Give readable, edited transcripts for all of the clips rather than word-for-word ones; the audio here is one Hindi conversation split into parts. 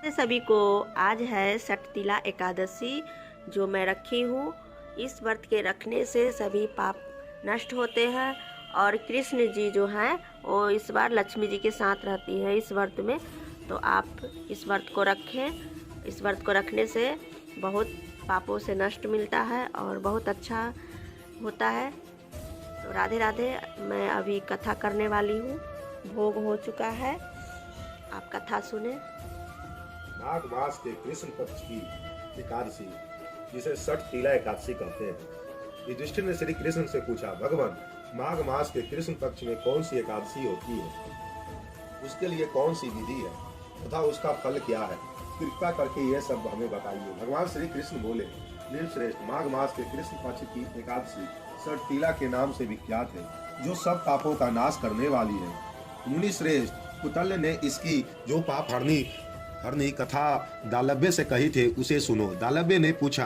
सभी को आज है षटतिला एकादशी जो मैं रखी हूँ। इस व्रत के रखने से सभी पाप नष्ट होते हैं और कृष्ण जी जो हैं वो इस बार लक्ष्मी जी के साथ रहती है इस व्रत में। तो आप इस व्रत को रखें। इस व्रत को रखने से बहुत पापों से नष्ट मिलता है और बहुत अच्छा होता है। तो राधे राधे। मैं अभी कथा करने वाली हूँ। भोग हो चुका है, आप कथा सुने। माघ मास के कृष्ण पक्ष की एकादशी जिसे षटतिला एकादशी कहते हैं। युधिष्ठिर ने श्री कृष्ण से पूछा, भगवान, माघ मास के कृष्ण पक्ष में कौन सी एकादशी होती है, उसके लिए कौन सी विधि है तथा उसका फल क्या है, कृपा करके यह सब हमें बताइए। भगवान श्री कृष्ण बोले, श्रेष्ठ, माघ मास के कृष्ण पक्ष की एकादशी षटतिला के नाम से विख्यात है, जो सब पापों का नाश करने वाली है। मुनि श्रेष्ठ, कुतल्य ने इसकी जो पाप हरनी कथा दालव्य से कही थे उसे सुनो। दालव्य ने पूछा,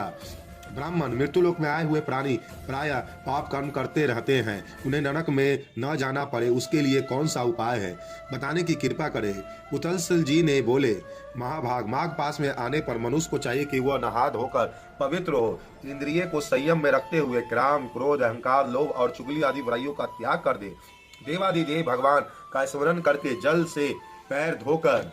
ब्राह्मण, मृत्युलोक में आए हुए प्राणी प्रायः पाप कर्म करते रहते हैं, उन्हें नरक में न जाना पड़े उसके लिए कौन सा उपाय है, बताने की कृपा करें। कुतलसल जी ने बोले, महाभाग, माघ पास में आने पर मनुष्य को चाहिए कि वह नहा धोकर पवित्र हो, इंद्रिय को संयम में रखते हुए काम, क्रोध, अहंकार, लोभ और चुगली आदि बुराइयों का त्याग कर दे। देवादिदेव भगवान का स्मरण करके जल से पैर धोकर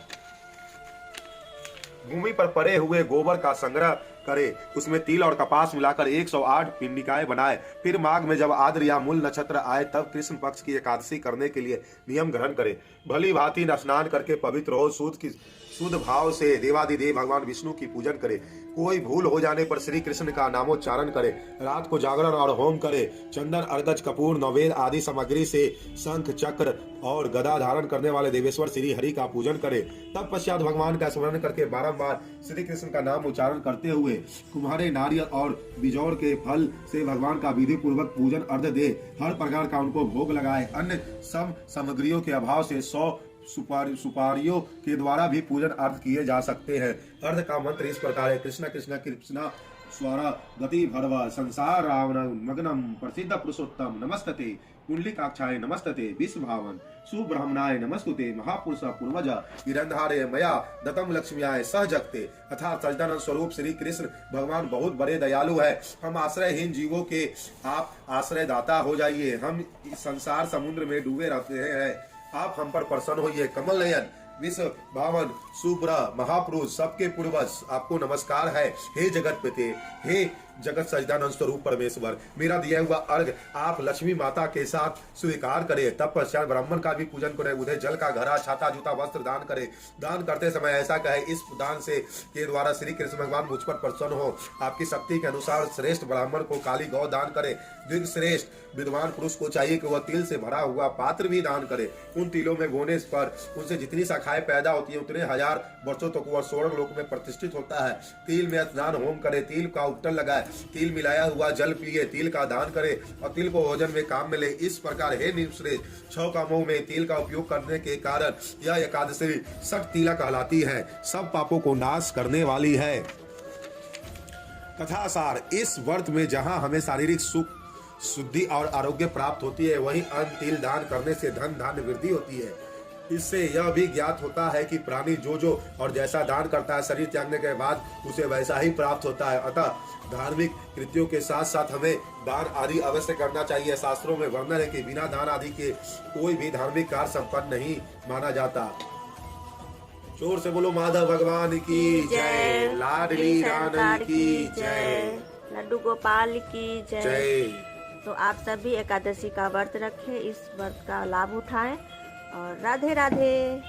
भूमि पर पड़े हुए गोबर का संग्रह करे, उसमें तिल और कपास मिलाकर 108 पिंडिकाएं बनाए। फिर माघ में जब आद्र या मूल नक्षत्र आए तब कृष्ण पक्ष की एकादशी करने के लिए नियम ग्रहण करे। भली भांति स्नान करके पवित्र हो, शुद्ध भाव से देवादिदेव भगवान विष्णु की पूजन करे। कोई भूल हो जाने पर श्री कृष्ण का नामोच्चारण करे। रात को जागरण और होम करे। चंदन, अर्गज, कपूर, नवेद आदि सामग्री से शंख, चक्र और गदा धारण करने वाले देवेश्वर श्री हरि का पूजन करे। तब पश्चात भगवान का स्मरण करके बारंबार श्री कृष्ण का नाम उच्चारण करते हुए कुम्हारे, नारियल और बिजौर के फल से भगवान का विधि पूर्वक पूजन अर्घ दे। हर प्रकार का उनको भोग लगाए। अन्य सब सामग्रियों के अभाव से 100 सुपारियों के द्वारा भी पूजन अर्घ किए जा सकते हैं। अर्घ का मंत्र इस प्रकार है, कृष्ण कृष्ण कृष्ण स्वरा गति भरवा संसार रावण मग्नम प्रसिद्ध पुरुषोत्तम नमस्तते कुंडलिकाक्षाय नमस्तते विश्वभावन सुब्रह्मणाय नमस्तुते महापुरुष पूर्वज गिरंधारे मया दतम लक्ष्म्याय सह जगते। अर्थात सच्चिदानंद स्वरूप श्री कृष्ण भगवान बहुत बड़े दयालु है। हम आश्रयहीन जीवों के आप आश्रय दाता हो जाइए। हम इस संसार समुद्र में डूबे रहते हैं, आप हम पर प्रसन्न होइए। कमल नयन, विश्व भावन, सुब्र महापुरुष, सबके पूर्वज, आपको नमस्कार है। हे जगत पिते, हे जगत सच्चिदानंद स्वरूप परमेश्वर, मेरा दिया हुआ अर्घ आप लक्ष्मी माता के साथ स्वीकार करें। तब पश्चात ब्राह्मण का भी पूजन करें। उन्हें जल का घड़ा, छाता, जूता, वस्त्र दान करें। दान करते समय ऐसा कहे, इस दान से के द्वारा श्री कृष्ण भगवान मुझ पर प्रसन्न हो। आपकी शक्ति के अनुसार श्रेष्ठ ब्राह्मण को काली गौ दान करे। द्विग श्रेष्ठ विद्वान पुरुष को चाहिए कि वह तिल से भरा हुआ पात्र भी दान करे। उन तिलों में बोने पर उनसे जितनी शाखाएं पैदा होती है उतने हजार वर्षों तक वह स्वर्ग लोक में प्रतिष्ठित होता है। तिल में स्नान होम करे, तिल का उपटन लगाए, तिल मिलाया हुआ जल पिए, तिल का दान करे और तिल को भोजन में काम मिले। इस प्रकार हे निश्रेष्ठ, 6 कामों में तिल का उपयोग करने के कारण यह एकादशी षटतिला कहलाती है, सब पापों को नाश करने वाली है। कथासार, इस व्रत में जहाँ हमें शारीरिक सुख, शुद्धि और आरोग्य प्राप्त होती है, वहीं अन्न तिल दान करने से धन धान्य वृद्धि होती है। इससे यह भी ज्ञात होता है कि प्राणी जो और जैसा दान करता है, शरीर त्यागने के बाद उसे वैसा ही प्राप्त होता है। अतः धार्मिक कृत्यों के साथ साथ हमें दान आदि अवश्य करना चाहिए। शास्त्रों में वर्णन है कि बिना दान आदि के कोई भी धार्मिक कार्य संपन्न नहीं माना जाता। जोर से बोलो माधव भगवान की जय, लाडली रानी की जय, लड्डू गोपाल की जय। तो आप सभी एकादशी का व्रत रखें, इस व्रत का लाभ उठाएं और राधे राधे।